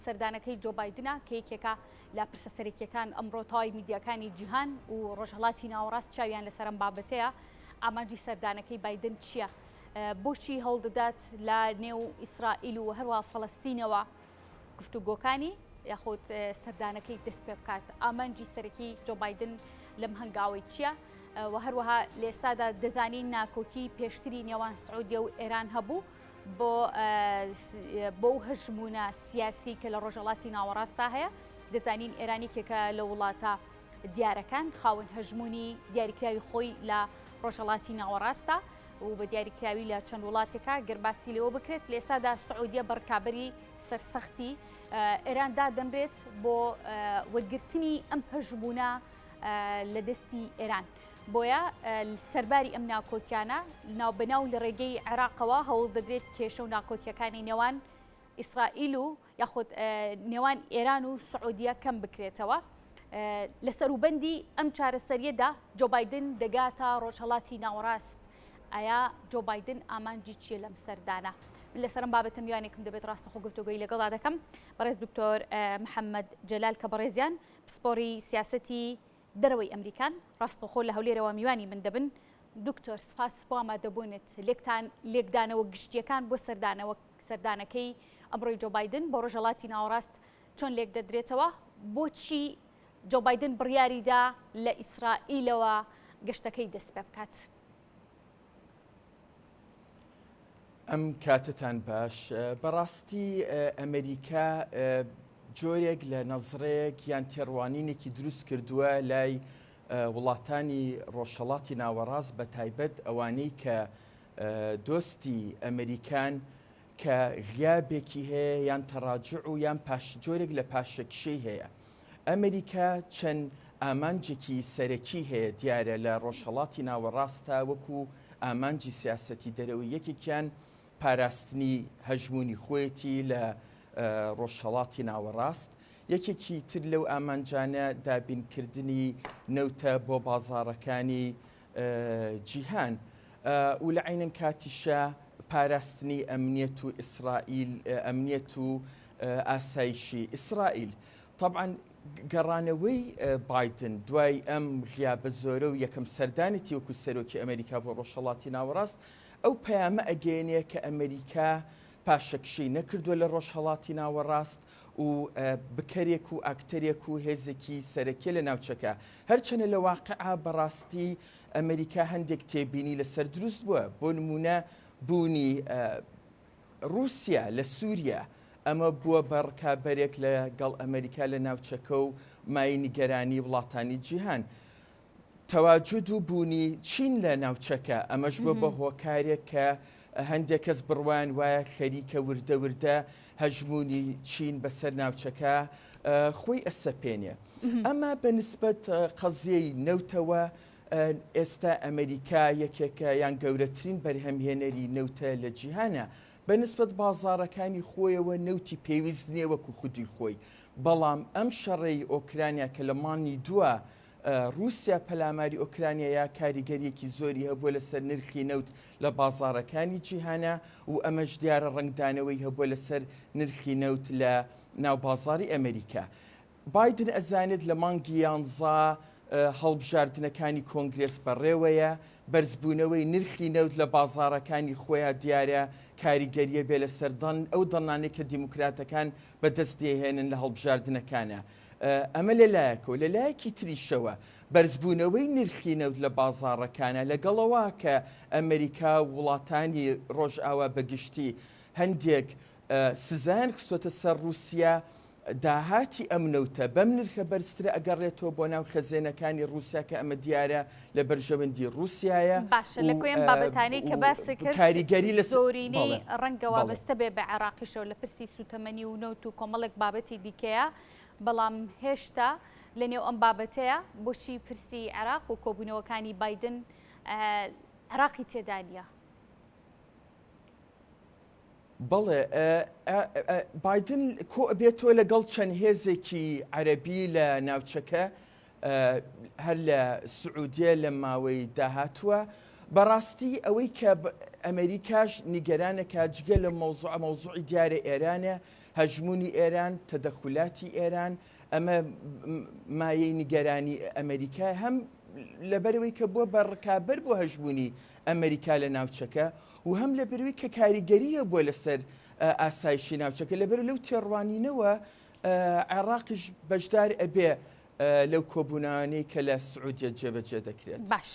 سەردانەکەی جۆ بایدنە کە یەکێکە لە پرسە سەرەکیەکان ئەمڕۆ تاوای میدیاکانی جیهان و ڕۆژهەڵاتی ناوەڕاست چاویان لەسەرم بابەتەیە ئامانجی سەردانەکەی بایدن چییە؟ بۆچی هەوڵدەدات لە نێو ئیسرائیل و هەروە فەڵەستینەوە گفتوگۆکانی یاخود سەردانەکەی دەست پێ بکات؟ ئامانجی سەرەکی جۆ بایدن لەم هەنگاوی چییە؟ و هەروەها لە ئێستادا دەزانین ناکۆکی پێشتری نێوان سعودیە و ئێران هەبوو بۆ هەژمونە سیاسی کە لە ڕۆژهەڵاتی ناوەڕاستا هەیە. دەزانین ئێرانێکێکە لە وڵاتە دیارەکان خاوەن هەژمونی دیاریکراوی خۆی لە ڕۆژهەڵاتی ناوەڕاستە و بە دیاریکراوی لە چەند وڵاتێکە گەرباسی لەوە بکرێت. لە ئێستادا سعودیە بەڕکابەری سەرسەختی ئێراندا دەمرێت بۆ وەرگرتنی ئەم هەژمونە لە دەستی ئێران. بۆیە سەرباری ئەم ناکۆکیانە بەناو لە ڕێگەی عێراقەوە هەوڵ دەدرێت کێشە و ناکۆکیەکانی نێوان ئیسرائیل و یاخود نێوان ئێران و سعودیە کەم بکرێتەوە. لە سەروبەندی ئەم چارەسەریەدا جۆ بایدن دەگاتە ڕۆژهەڵاتی ناوەڕاست. ئایا جۆ بایدن ئامانجی چیە لەم سەردانە؟ من لەسەرم بابەتە میوانێکم دەبێت ڕاستەخۆ گفتوگۆی لەگەڵا دەکەم. بەڕێز دکتۆر محەممەد جەلال کە بەڕێزیان پسپۆری سیاسەتی دەرەوەی ئەمریکان ڕاستەخۆ لە هەولێرەوە میوانی من دەبن. دکتۆر سپاس بۆ ئامادەبوونت لێکدانەوە گشتیەکان بۆ سەردانەکەی ئەمڕۆی جۆ بایدن بۆ ڕۆژهەڵاتی ناوەڕاست چۆن لێک دەدرێتەوە؟ بۆچی جۆ بایدن بڕیاریدا لە ئیسرائیلەوە گەشتەکەی دەست پێ بکات؟ ئەم کاتتان باش. بەڕاستی ئەمریکا جۆرێک لە نەزڕەیەک یان تێڕوانینێکی دروست کردووە لای وڵاتانی ڕۆژهەڵاتی ناوەڕاست بە تایبەت ئەوانەی کە دۆستی ئەمریکان کە غیابێکی هەیە یان تەڕاجع و یان جۆرێک لە پاشەکشەی هەیە. ئەمریکا چەند ئامانجێکی سەرەکی هەیە دیارە لە ڕۆژهەڵاتی ناوەڕاستە وەکو ئامانجی سیاسەتی دەرەوەی یەکێکیان پاراستنی هەژمونی خۆیەتی لە ڕۆژهەڵاتی ناوەڕاست. یەکێکی تر لەو ئامانجانە دابینکردنی نەوتە بۆ بازاڕەکانی جیهان و لە عینەن کاتیشە پاراستنی ئەمنیەت و ئیسرائیل ئەمنیەت و ئاسایشی ئیسرائیل. طبعاً گەڕانەوەی بایدن دوای ئەم غیابە زۆرە و یەکەم سەردانێتی وەکو سەرۆکی ئەمریکا بۆ ڕۆژهەڵاتی ناوەڕاست ئەو پەیامە ئەگەیەنێ کە ئەمریکا پاشەکشەی نەکردووە لە ڕۆژهەڵاتی ناوەڕاست و بکەرێک و ئاکتەرێک و هێزێکی سەرەکیە لە ناوچەکە. هەرچەنە لە واقعا بەڕاستی ئەمریکا هەندێک تێبینی لەسەر دروست بووە. بۆ نمونە بوونی رووسیا لە سووریا ئەمە بووە بەڕکابەرێک لەگەڵ ئەمریکا لە ناوچەکە و مای نیگەرانی وڵاتانی جیهان. تەواجود و بوونی چین لە ناوچەکە ئەمەش بۆ بە هۆکارێک کە هەندێک کەس بڕوان وایە خەریکە وردە وردە هەژمونی چین بەسەر ناوچەکە خۆی ئەسەپێنێ. ئەمە بەنسبەت قەزیەی نەوتەوە ئێستا ئەمریکا یەکێکە یان گەورەترین بەرهەمهێنەری نەوتە لە جیهانە. بەنسبەت بازاڕەکانی خۆیەوە نەوتی پێویست نییە وەکو خودی خۆی. بەڵام ئەم شەڕەی ئۆکرانیا کە لە مانگی دووە رووسیا پەلاماری ئۆکرانیایا کاریگەریەکی زۆری هەبووە لەسەر نرخی نەوت لە بازاڕەکانی جیهانە و ئەمەش دیارە ڕنگدانەوەی هەبووە لەسەر نرخی نەوت لە ناوبازاری ئەمریکا. بایدن ئەزانێت لە مانگی 11 هەڵبژاردنەکانی کۆنگرێس بەڕێوەیە بەرزبوونەوەی نرخی نەوت لە بازاڕەکانی خۆیان دیارە کاریگەریە بێ لەسەر ئەو دەڵانێک کە دیموکراتەکان بەدەست دێهێنن لە هەڵبژاردنەکانە. ئەمە لەلایەکەوە لەلایەکی تریشەوە بەرزبوونەوەی نرخی نەوت لە بازاڕەکانە لەگەڵەوە کە ئەمریکا وڵاتانی ڕۆژئاوا بەگشتی هەندێک سزایان خستۆتە سەر رووسیا داهاتی ئەم نەوتە بەم نرخە بەرزترە ئەگەڕێتەوە بۆ ناو خەزێنەکانی رووسیا کە ئەمە دیارە لە بەرژەوەندی رووسیایە. باشە لە کوێن بابەتانەی کە باسی کرد کاریگەری لە زۆرینەی ڕەنگە وابەستە بێ بە عێراقیشەوە لە پرسی سوتەمەنی و نەوت و کۆمەڵێک بابەتی دیکەیە. بەڵام هێشتا لە نێو ئەم بابەتەیە بۆچی پرسی عێراق و کۆبوونەوەکانی بایدن عێراقی تێدانە؟ بەڵێ بایدن کۆ بێتەوە لەگەڵ چەند هێزێکی عەرەبی لە ناوچەکە هەر لە سعودیە لە ماوەی داهاتووە بەڕاستی ئەوەی کە ئەمریکاش نیگەرانەکە جگە لە مۆزوعی دیارە ئێرانە هەژمونی ئێران تەدەخولاتی ئێران ئەمە مایەی نیگەرانی ئەمریکا هەم لەبەرەوەی کە بووە بە ڕکابەر بۆ هەژمونی ئەمریکا لە ناوچەکە و هەم لەبەرەوەی کە کاریگەریە بۆ لەسەر ئاسایشی ناوچەکە لەبەر لەو تێڕوانینەوە عێراقیش بەشدار ئەبێ لەو کۆبوونانەی کە لە سعودیە جێبەجێ دەکرێت. باش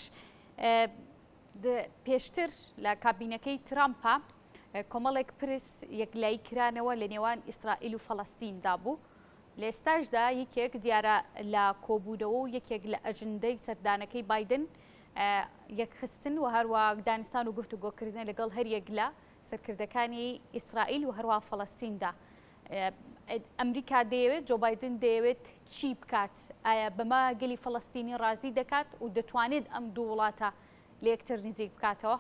پێشتر لە کابینەکەی ترامپە کۆمەڵێک پرس یەکلایی کرانەوە لە نێوان ئیسرائیل و فەڵەستیندا بوو. لە ئێستاشدا یەکێک دیارە لە کۆبوونەوە و یەکێک لە ئەجندەی سەردانەکەی بایدن یەکخستن و هەروە دانستان و گفتوگۆکردن لەگەڵ هەر یەک لە سەرکردەکانی ئیسرائیل و هەروە فەڵەستیندا. ئەمریکا دەیەوێت جۆ بایدن دەیەوێت چی بکات؟ ئایا بەمە گەلی فەڵەستینی ڕازی دەکات و دەتوانێت ئەم دوو وڵاتە لە یەکتر نزیک بکاتەوە؟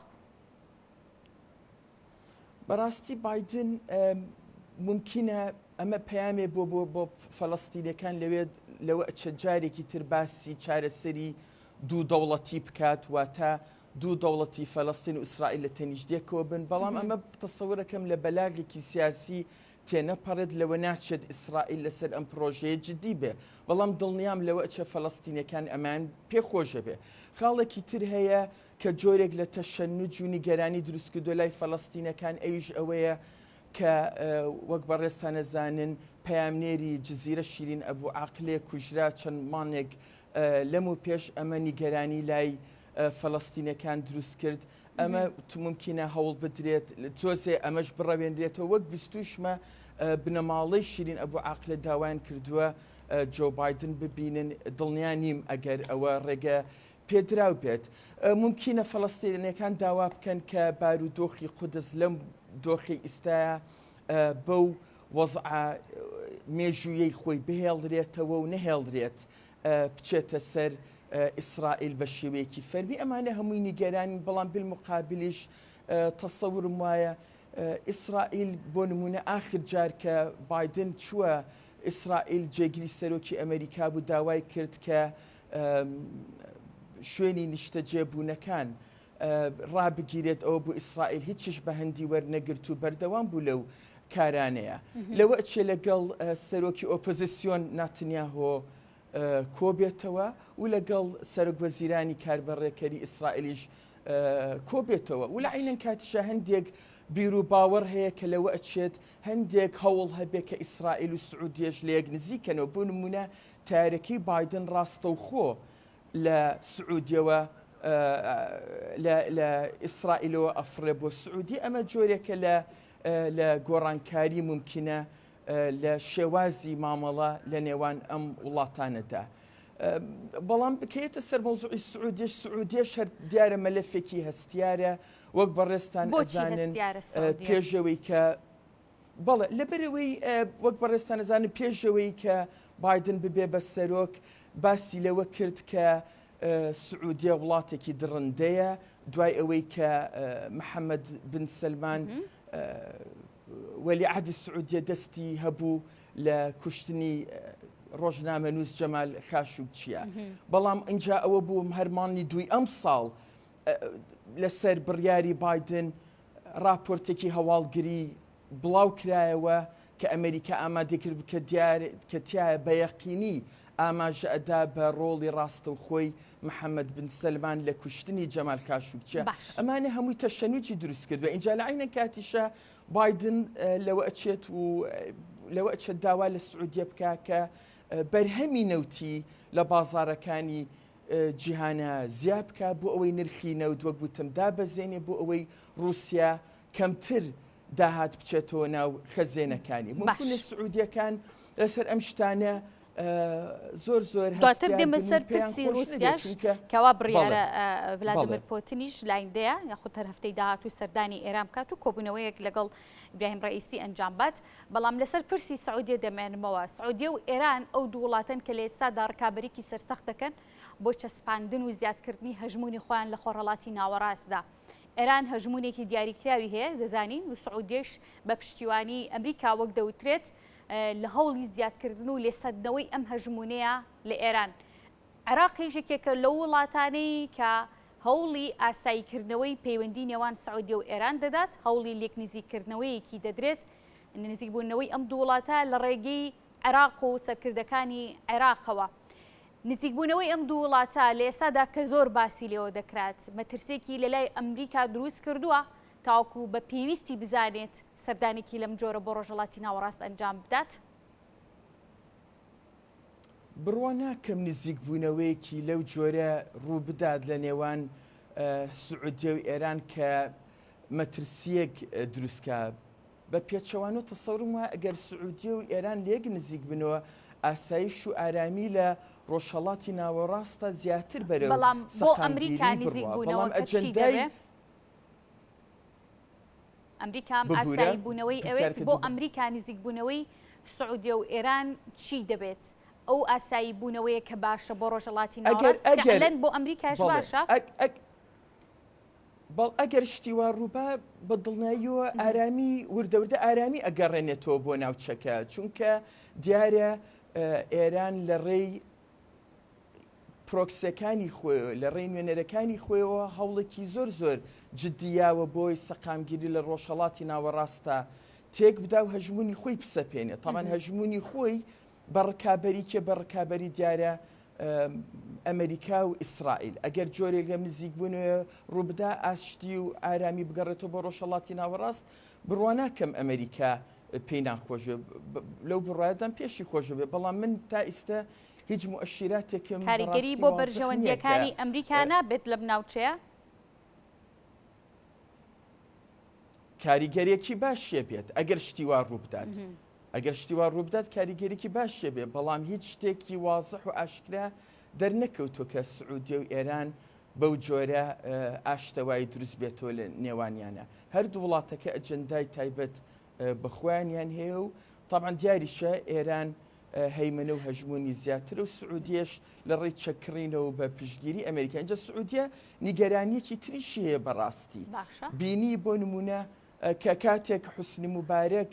بەڕاستی بایدن ممکنە ئەمە پەیامێ بۆ فەڵەستینەکان لەوە جارێکی تر باسی چارەسەری دوو دەوڵەتی بکات واتە دوو دەوڵەتی فەڵەستین و ئیسرائیل لە تەنیشتێکەوە بن، بەڵام ئەمە تەسەورەکەم لە بەلاغێکی سیاسی تێنەپەڕێت لەوە ناچێت ئیسرائیل لەسەر ئەم پرۆژەیە جدی بێ، بەڵام دڵنیام لەوە ئەچە فەڵەستینەکان ئەمان پێخۆشە بێ. خاڵێکی تر هەیە کە جۆرێک لە تەشەنوج و نیگەرانی دروستکردو لای فەڵەستینەکان ئەویش ئەوەیە کە وەک بەڕێستانە زانن پەیامنێری جززیرە شیرین ئەبوو عاقلێ کوژرا چەند مانێک لەم و پێش ئەمە نیگەرانی لای فەڵەستینەکان دروست کرد. ئەمە ممکنە هەوڵ بدرێت تۆزێ ئەمەش بڕەوێنرێتەوە وەک بیستوشمە بنەماڵەی شیرین ئەبوو عاقلە داوایان کردووە جۆ بایدن ببینن، دڵنیا نیم ئەگەر ئەوە ڕێگە پێدراو بێت. ممکنە فەڵەستینەکان داوا بکەن کە بارودۆخی قودس لەم دۆخی ئیستایە بەو وەزع مێژوویەی خۆی بهێڵدرێتەوە و نەهێڵدرێت بچێتە سەر ئیسرائیل بە شێوەیەکی فەرمی. ئەمانە هەمووی نیگەرانی، بەڵام بالمقابلیش تەسەورم وایە ئیسرائیل بۆ نمونە ئاخر جار کە بایدن چووە ئیسرائیل جێگیری سەرۆکی ئەمریکا بوو داوای کرد کە شوێنی نیشتە جێبوونەکان ڕابگیرێت ئەوە بۆ ئیسرائیل هیچیش بە هەندی وەرنەگرت و بەردەوام بوو لەو کارانەیە. لەوە چێ لەگەڵ سەرۆکی ئۆپۆزیسیۆن ناتنیاهۆ کۆبێتەوە و لەگەڵ سەرۆکوەزیرانی کاربەڕێکەری ئیسرائیلیش کۆبێتەوە و لە عینەن کاتیشە هەندێک بیر و باوەڕ هەیە کە لەوە ئەچێت هەندێک هەوڵ هەبێت کە ئیسرائیل و سعودیەش لە یەک نزیکەنەوە. بۆ نمونە تارەکەی بایدن ڕاستەوخۆ لە سعودیەوە لە ئیسرائیلەوە ئەفرێ بۆ سعودی. ئەمە جۆرێکە لە گۆڕانکاری ممکنە لە شێوازی مامەڵە لە نێوان ئەم وڵاتانەدا. بەڵام بکەیتە سەر مۆزوعی سعودیەش هەر دیارە مەلەفێکی هەستیارە وەک بەڕێستان ئەزانن پێشەوەی کە بەڵێ لەبەرەوەی وەک بەڕێستان ئەزانن پێشەوەی کە بایدن ببێ بە سەرۆک باسی لەوە کرد کە سعودیە وڵاتێکی درڕندەیە دوای ئەوەی کە محەممەد بن سلمان وەلیعهدی سعودیە دەستی هەبوو لە کوشتنی ڕۆژنامەنووس جەمال خاشوگچیە. بەڵام اینجا ئەوە بوو هەرمانی دوی ئەم ساڵ لەسەر بڕیاری بایدن راپۆرتێکی هەواڵگری بڵاو کرایەوە کە ئەمریکا ئامادەکرد کە تایە بە یەقینی ئاماژە ئەدا بە ڕۆڵی ڕاستەوخۆی محەممەد بن سلمان لە کوشتنی جەمال خاشوگچیە. ئەمانە هەمووی تەشەنوجی دروست کردوە. اینجا لە عینە کاتیشە بایدن لەوە ئەچێت و لەوە ئەچێت داوا لە سعودیە بکە کە بەرهەمی نەوتی لە بازارەکانی جیهانە زیاد بکە بۆ ئەوەی نرخی نەوت وەک گوتم دابەزێنێ بۆ ئەوەی رووسیا کەمتر داهات بچێتەوە ناو خەزێنەکانی. ممکنە سعودیەکان لەسەر ئەم شتانە زۆر دواتر دێمە سەر پرسی رووسیاش کەوا بڕیارە ڤلادیمیر پۆتینیش لایندەیە یاخود هەر هەفتەی داهاتووی سەردانی ئێران بکات و کۆبوونەوەیەک لەگەڵ ئیبراهیم ڕئیسی ئەنجام بات. بەڵام لەسەر پرسی سعودیە دەمێنمەوە. سعودیە و ئێران ئەو دوو وڵاتن کە لە ئێستادا ڕکابەرێکی سەرسەخت دەکەن بۆ چەسپاندن و زیادکردنی هەژمونی خۆیان لە خۆڕەڵاتی ناوەڕاستدا. ئێران هەژمونێکی دیاریکراوی هەیە دەزانین و سعودیەش بە پشتیوانی ئەمریکا وەک دەوترێت لە هەوڵی زیادکردن و لێسەدنەوەی ئەم هەژمونەیە لە ئێران. عێراق یەکێکە لەو وڵاتانەی کە هەوڵی ئاساییکردنەوەی پەیوەندی نێوان سعودی و ئێران دەدات، هەوڵی لێک نزیکردنەوەیەکی دەدرێت نزیکبوونەوەی ئەم دوو وڵاتە لە ڕێگەی عێراق و سەرکردەکانی عێراقەوە. نزیکبوونەوەی ئەم دوو وڵاتە لە ئێستادا کە زۆر باسی لێەوە دەکرات، مەترسێکی لە لای ئەمریکا دروست کردووە تاوەکو بە پێویستی بزانێت سەردانێکی لەم جۆرە بۆ ڕۆژهەڵاتی ناوەڕاست ئەنجام بدات. بڕوا ناکەم نزیکبوونەوەیەکی لەو جۆرە ڕوو بدات لە نێوان سعودیە و ئێران کە مەترسیەک دروستکە. بە پێچەوانە تەسەورم وایە ئەگەر سعودیە و ئێران لێک نزیک بنەوە ئاسایش و ئارامی لە ڕۆژهەڵاتی ناوەڕاستە زیاتر بەرەو بەڵام بۆ ئەمریکا نزیکبوونەوە ئەجەندای ئەمریکام ئاسایی بوونەوەی ئەوێت بۆ ئەمریکا نزیکبوونەوەی سعودیە و ئێران چی دەبێت؟ ئەو ئاسایی بوونەوەیە کە باشە بۆ ڕۆژهەڵاتی ناوەڕاست بۆ ئەمریکاش باشە؟ بەڵ ئەگەر شتیوا ڕووبا بە دڵنیاییەوە ئارامی وردەوردە ئارامی ئەگەڕێنێتەوە بۆ ناوچەکە، چونکە دیارە ئێران لە ڕێی پرۆکسەکانی خۆیەوە لە ڕێی نوێنەرەکانی خۆیەوە هەوڵێکی زۆر زۆر جددیاوە بۆی سەقامگیری لە ڕۆژهەڵاتی ناوەڕاستە تێک بدا و هەژمونی خۆی پسەپێنێت. تەمان هەژمونی خۆی بە ڕکابەریکە بە ڕکابەری دیارە ئەمریکا و ئیسرائیل. ئەگەر جۆرێک لەم نزیکبوونەوە ڕووبدا ئاشتی و ئارامی بگەڕێتەوە بۆ ڕۆژهەڵاتی ناوەڕاست، بڕوا ناکەم ئەمریکا پێی ناخۆشە لەو بڕایەدان پێشی خۆش بێ، بەڵام من تا ئێستا هیچ مؤشراتێکم کاریگەری بۆ بەرژەوەندیەکانی ئەمریکا نابێت لە بناوچەیە؟ کاریگەریەکی باشیە بێت ئەگەر شتیوا ڕووبدات. ئەگەر شتیوا ڕووبدات کاریگەریکی باشیە بێ، بەڵام هیچ شتێکی وازح و ئاشکرا دەرنەکەوتوە کە سعودیە و ئێران بەو جۆرە ئاشتەوایی دروست بێتەوە لە نێوانیانە. هەردوو وڵاتەکە ئەجەندای تایبەت بەخۆیانیان هەیە و طبعا دیاریشە ئێران هەیمنە و هەژمونی زیاتر و سعودیەش لە ڕێی چەکڕینەوە بە پشتگیری ئەمریکا. اینجا سعودیە نیگەرانیەکی تریشی هەیە بەڕاستی. بینی بۆ نمونە کە کاتێک حوسنی موبارەک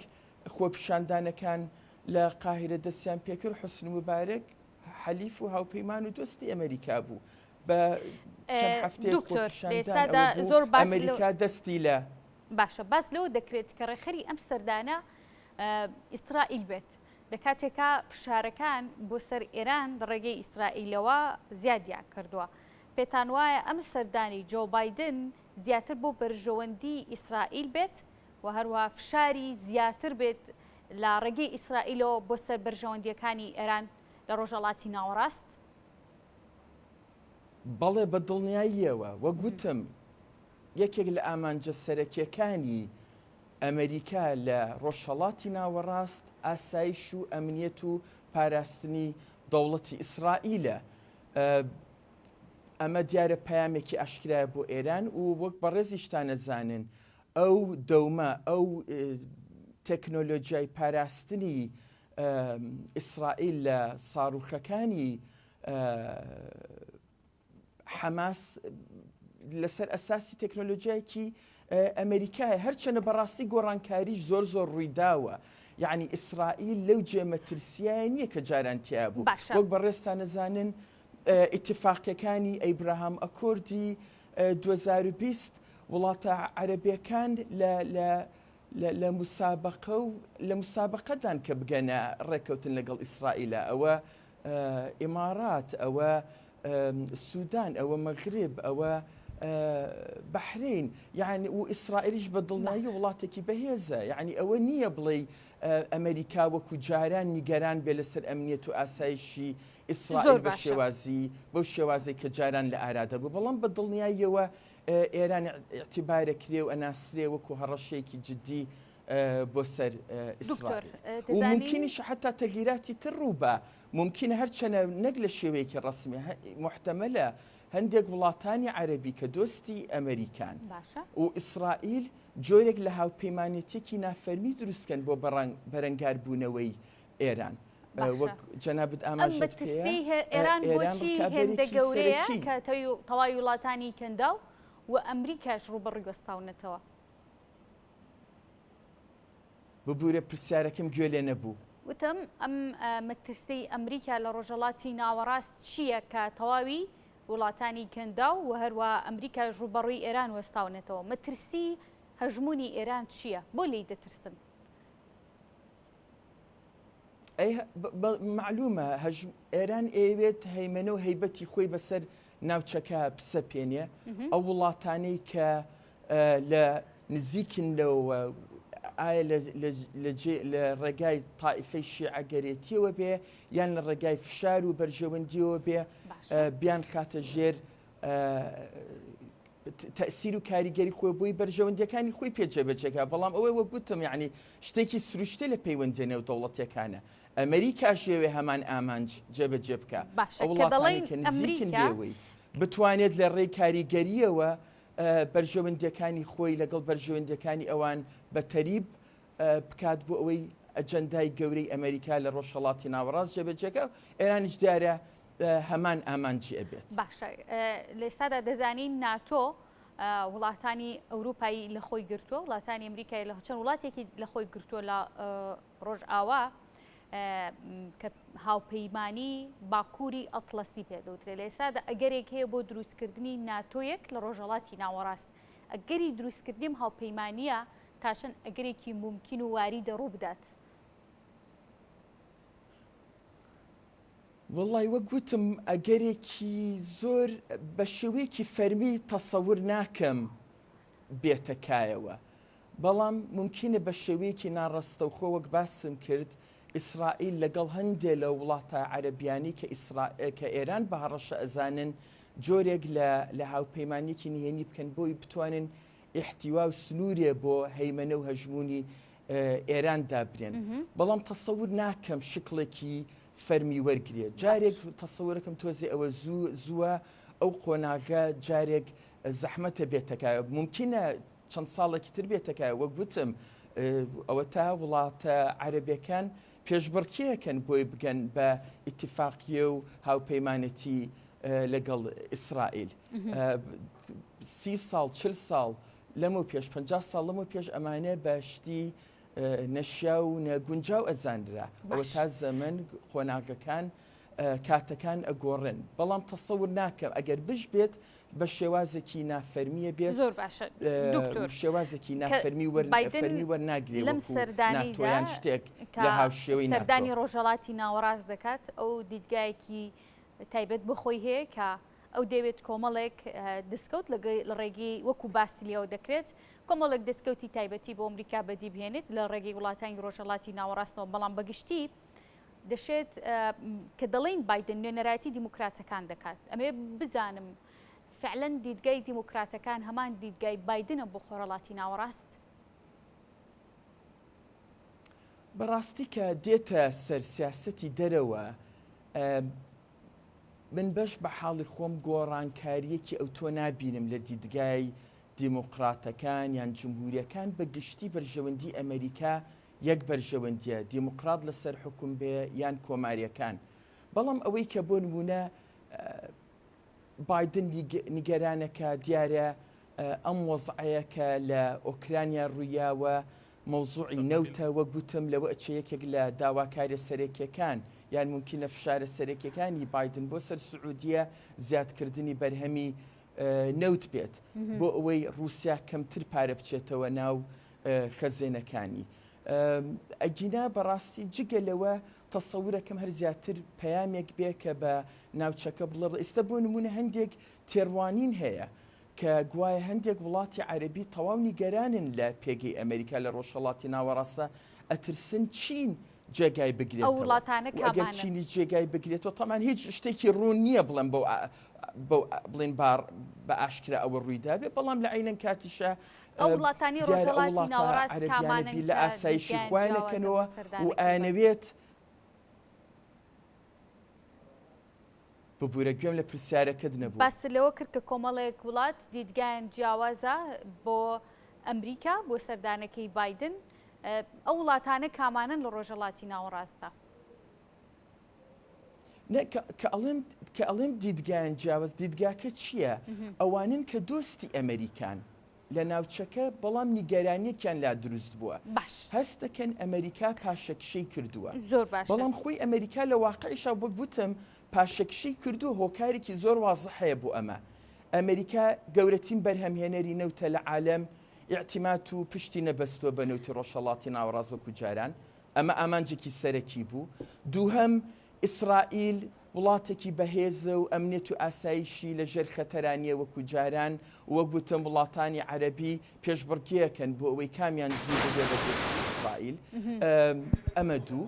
خۆپیشاندانەکان لە قاهرە دەستیان پێکرد، حوسنی موبارەک حەلیف و هاوپەیمان و دۆستی ئەمریکا بوو. بە چەند هەفتەیە خۆپیشاندان زۆر ئەمریکا دەستی لە باشە. باس لەوە دەکرێت کە ڕێخەری ئەم سەردانە ئیسرائیل بێت لە کاتێکا فشارەکان بۆ سەر ئێران لە ڕێگەی ئیسرائیلەوە زیادیان کردووە. پێتان وایە ئەم سەردانی جۆ بایدن زیاتر بۆ بەرژەوەندی ئیسرائیل بێت و هەروە فشاری زیاتر بێت لە ڕێگەی ئیسرائیلەوە بۆ سەر بەرژەوەندیەکانی ئێران لە ڕۆژهەڵاتی ناوەڕاست؟ بەڵێ بە دڵنیاییەوە وەگوتم یەکێک لە ئامانجە سەرەکیەکانی ئەمریکا لە ڕۆژهەڵاتی ناوەڕاست ئاسایش و ئەمنیەت و پاراستنی دەوڵەتی ئیسرائیلە. ئەمە دیارە پەیامێکی ئاشکرایە بۆ ئێران و وەک بەڕێزیشتانە زانن ئەو دەومە ئەو تەکنۆلۆژیای پاراستنی ئیسرائیل لە ساڕوخەکانی حەماس لەسەر ئەساسی تەکنۆلۆژیایەکی ئەمریکایە، هەرچەنە بەڕاستی گۆڕانکاریش زۆر زۆر ڕوویداوە. یعنی ئیسرائیل لەو جێمەترسیایە نییە کە جارانتیا بوو. وەک بەڕێستان نەزانن ئیتیفاقیەکانی ئەیبراهام ئەکۆردی 2020 وڵاتە عەرەبیەکان لە مسابقە و لە مسابقەدان کە بگەنە ڕێکەوتن لەگەڵ ئیسرائیلە، ئەوە ئیمارات، ئەوە سوودان، ئەوە مەغرب، ئەوە بەحرین، یعنی و ئیسرائیلیش بە دڵنیایی وڵاتێکی بەهێزە. یعنی ئەوە نییە بڵێ ئەمریکا وەکو جاران نیگەران بێ لەسەر ئەمنیەت و ئاسایشی ئیسرائیل بە شێوازی بەو شێوازەی کە جاران لە ئارادا بوو، بەڵام بە دڵنیاییەوە ئێران اعتیبارە کرێ و ئەناسرێ وەکو هەڕەشەیەکی جددی بۆ سەر ئیسرائیل. و ممکنیش حتا تەغییراتی تر ڕووبە، ممکنە هەرچەنە نەک لە شێوەیەکی ڕسمی محتەمەلە هەندێک وڵاتانی عەرەبی کە دۆستی ئەمریکان و ئیسرائیل جۆرێک لە هاوپەیمانێتێکی نافەرمی دروستکەن بۆ بەرەنگاربوونەوەی ئێران. وەک جەنابەت ئاماژەت پێەیە ئێران بۆچی هێندە گەورەیە کە تەواوی وڵاتانی کەندا و ئەمریکاش ڕوبەڕووی وەستاونەتەوە؟ ببوورە پرسیارەکەم گوێ لێ نەبوو. وتم ئەم مەترسەی ئەمریکا لە ڕۆژهەڵاتی ناوەڕاست چییە کە تەواوی وڵاتانی کەندا و هەروە ئەمریکا ڕوبەڕووی ئێران وەستاونێتەوە. مەترسی هەژمونی ئێران چییە؟ بۆ لی دەترسن؟ معلومە ئێران ئەوێت هەیمەنە و هەیبەتی خۆی بەسەر ناوچەکە بسەپێنێ ئەو وڵاتانەی کە لە نزیکنەوە ئایا لە ڕێگای تائیفەی شیعەگەرێتیەوە بێ یان لە ڕێگای فشار و بەرژەوەندیەوە بێ بیان خاتە ژێر تەسیر و کاریگەری خۆی بۆی بەرژەوەندەکانی خۆی پێجەبەجێگا بەڵام ئەوەی وە گوتم یعنی شتێکی سروشتە لە پەیوەندە نێو دەوڵەتەکانە ئەمریکا ژێوێ هەمان ئامانج جێبەجێ بکە وڵاتانێکە نزیکن لێوەی بتوانێت لە ڕێی کاریگەریەوە بەرژەوەندەکانی خۆی لەگەڵ بەرژەوەندەکانی ئەوان بە تەریب بکات بۆ ئەوەی ئەجەندای گەورەی ئەمریکا لە ڕۆژهەڵاتی ناوەڕاست جێبەجێگا ئێرانیش دیارە هەمان ئامانجی ئەبێت. باشە لێسادا دەزانین ناتۆ وڵاتانی ئەوروپایی لە خۆی گرتووە وڵاتانی ئەمریکای لە چەند وڵاتێکی لە خۆی گرتووە لە ڕۆژئاوا کە هاوپەیمانی باکووری ئەتڵەسی پێدەوترێت لە ئێسادا ئەگەرێک هەیە بۆ دروستکردنی ناتۆیەک لە ڕۆژهەڵاتی ناوەڕاست ئەگەری دروستکردنیم هاوپەیمانیە تاشەن ئەگەرێکی ممکن و واری دەڕوو بدات. وڵی وە گوتم ئەگەرێکی زۆر بە شێوەیەکی فەرمی تەسەور ناکەم بێتەکایەوە بەڵام ممکنە بە شێوەیەکی ناڕەستە و خۆ وەک باسم کرد ئیسرائیل لەگەڵ هەندێک لە وڵاتە عەرەبیانی کە ئێران بە هەڕەشە ئەزانن جۆرێک لە هاوپەیمانێکی نهێنی بکەن بۆی بتوانن ئیحتیوا و سنوورێ بۆ هەیمەنە و هەژمونی ئێران دابرێن بەڵام تەسەور ناکەم شکڵێکی فەرمی وەرگێت جارێک تەسەورەکەم تۆزی ئەوە زووە ئەو قۆناغە جارێک زەحمەتە بێتەکایە ممکنە چەند ساڵێکی تر بێتەکایە وەک گوتم ئەوە تا وڵاتە عەرەبیەکان پێشبڕکێەکەن بۆی بگەن بە ئیتیفاقیە و هاوپەیمانەتی لەگەڵ ئیسرائیل 30 ساڵ 40 ساڵ لەمە پێش 50 ساڵ لەمە پێش ئەمانە بە شتی نەشیا و نەگونجاو ئەزانرا ئەوە تا زەمن خۆناغەکان کاتەکان ئەگۆڕن بەڵام تەسەور ناکەم ئەگەر بش بێت بە شێوازێکی نافەرمیە بێت زۆر باشە شێوازێکی نافەرمی فەرمی وەرناگرێت ناتۆیان شتێک لە هاوشێوەی سەردانی ڕۆژهەڵاتی ناوەڕاست دەکات ئەو دیدگایەکی تایبەت بخۆی هەیە کە ئەو دەوێت کۆمەڵێک دەستکەوت لە ڕێگەی وەکو باسیلیەوە دەکرێت کۆمەڵێک دەستکەوتی تایبەتی بۆ ئەمریکا بەدی بهێنێت لە ڕێگەی وڵاتانی ڕۆژهەڵاتی ناوەڕاستەوە بەڵام بەگشتی دەشێت کە دەڵێن بایدن نوێنەرایەتی دیموکراتەکان دەکات ئەمێ بزانم فعلەن دیدگای دیموکراتەکان هەمان دیدگای بایدنە بۆ خۆرهەڵاتی ناوەڕاست بەڕاستی کە دێتە سەر سیاسەتی دەرەوە من بەش بە حاڵی خۆم گۆڕانکاریەکی ئەو تۆ نابینم لە دیدگای دیموکراتەکان یان جمهوریەکان بە گشتی بەرژەوەندی ئەمریکا یەک بەرژەوەندیە دیموکرات لەسەر حکوم بێ یان کۆماریەکان بەڵام ئەوەی کە بۆ نمونە بایدن نیگەرانەکە دیارە ئەم وەزعەیەکە لە ئۆکرانیا ڕوویاوە مەوزوعی نەوتە وە گوتم لەوە ئەچەیەکێک لە داواکارە سەرەکیەکان یان ممکنە فشارە سەرەکیەکانی بایدن بۆ سەر سعودیە زیادکردنی بەرهەمی نەوت بێت بۆ ئەوەی رووسیا کەمتر پارە بچێتەوە ناو خەزێنەکانی ئەگینا بەڕاستی جگە لەوە تەسەورەکەم هەر زیاتر پەیامێک بێ کە بە ناوچەکە بڵێ ئێستا بۆ نمونە هەندێک تێڕوانین هەیە کە گوایە هەندێک وڵاتی عەرەبی تەواو نیگەرانن لە پێگەی ئەمریکا لە ڕۆژهەڵاتی ناوەڕاستە ئەترسن چین جێگای بگرێتەوە ئەگەر چینی جێگای بگرێتەوە تەمان هیچ شتێکی ڕوون نییە بڵێن بڵێن بە ئاشکرا ئەوە ڕوویدا بێ بەڵام لە عینەن کاتیشە ئەو وڵاتانی ڕۆژهەڵاتی ناوەڕاست عەرەبیانە لە ئاسایشی خوایەکەنەوە و ئاەوێت ببوورە گوێم لە پرسیارەکەت نەبوو باس لەوە کرد کە کۆمەڵێک وڵات دیدگایان جیاوازە بۆ ئەمریکا بۆ سەردانەکەی بایدن ئەو وڵاتانە کامانن لە ڕۆژهەڵاتی ناوەڕاستە کە ئەڵێم دیدگایان جیاواز دیدگاکە چییە؟ ئەوانن کە دۆستی ئەمریکان لە ناوچەکە بەڵام نیگەرانیەکیان لا دروست بووە باش هەست دەکەن ئەمریکا پاشەکشەی کردووە زۆر باش بەڵام خۆی ئەمریکا لە واقعیشە بۆ گوتم پاشەکشەی کردو هۆکارێکی زۆر وازح هەیە بۆ ئەمە ئەمریکا گەورەترین بەرهەمهێنەری نەوتە لە عالەم ئیعتیمات و پشتی نەبەستووە بە نەوتی ڕۆژهەڵاتی ناوەڕاست وەکو جاران ئەمە ئامانجێکی سەرەکی بوو دووهەم ئیسرائیل وڵاتێکی بەهێزە و ئەمنێت و ئاسایشی لەژێر خەتەرانیە وەکو جاران وەک گوتم وڵاتانی عەرەبی پێشبڕکێەکەن بۆ ئەوەی کامیان زوو ببێ بە دۆستی ئیسرائیل ئەمە دوو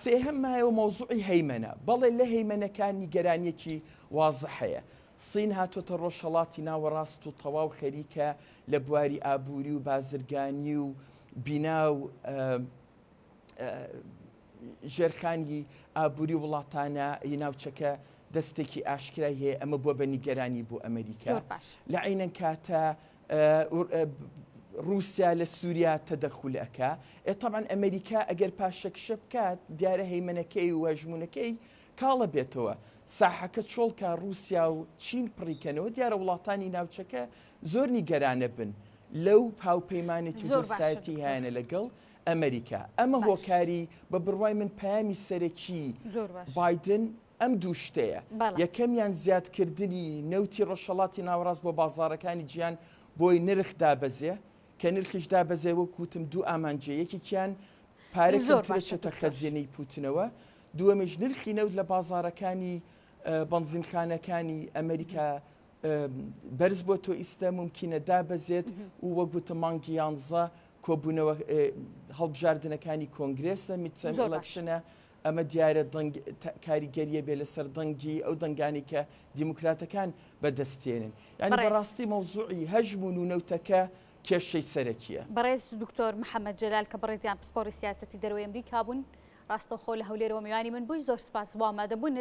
سێهەم مایەوە مەوزوعی هەیمەنە بەڵێ لە هەیمەنەکان نیگەرانیەکی وازح هەیە سین هاتوۆتە ڕۆژهەڵاتی ناوەڕاست و تەواو خەریکە لە بواری ئابووری و بازرگانی و بینا و ژێرخانی ئابووری وڵاتانە ناوچەکە دەستێکی ئاشکرای هەیە ئەمە بووە بە نیگەرانی بۆ ئەمریکا لە عینەن کاتە رووسیا لە سووریا تەدەخولەکە طبعاً ئەمریکا ئەگەر پاشەکشە بکات دیارە هەیمەنەکەی و هەژمونەکەی کاڵە بێتەوە ساحەکە چۆڵکە رووسیا و چین پڕیکەنەوە دیارە وڵاتانی ناوچەکە زۆر نیگەرانە بن لەو پاوپەیمانێتی و دەستایەتی هیانە لەگەڵ ئەمریکا ئەمە هۆکاری بە بڕوای من پەیامی سەرەکی بایدن ئەم دوو شتەیە یەکەمیان زیادکردنی نەوتی ڕۆژهەڵاتی ناوەڕاست بۆ بازاڕەکانی گیان بۆی نرخ دابەزێ کە نرخش دابەزێ وەکوتم دوو ئامانجێ یەکێکیان پارەکەچێتە خەزیێنەی پوتنەوە دووەمەش نرخی نەوت لە بازاڕەکانی بەنزینخانەکانی ئەمریکا بەرز بۆ تۆ ئیستا ممکنە دابەزێت و وەگوتە مانگی 11 کۆبوونەوە هەڵبژاردنەکانی کۆنگرێسە میدتەرم ئەلەکشنە ئەمە دیارە کاریگەریە بێ لەسەر دەنگی ئەو دەنگانی کە دیموکراتەکان بەدەستێنن یعنی بەڕاستی مەوزوعی هەژمون و نەوتەکە کێشەی سەرەکیە بەڕێز دکتۆر محەممەد جەلال کە بەڕێزیان پسپۆری سیاسەتی دەروی ئەمریکا بوون ڕاستەوخۆ لە هەولێرەوە میوانی من بووی زۆر سپاس بۆ ئامادەبوونت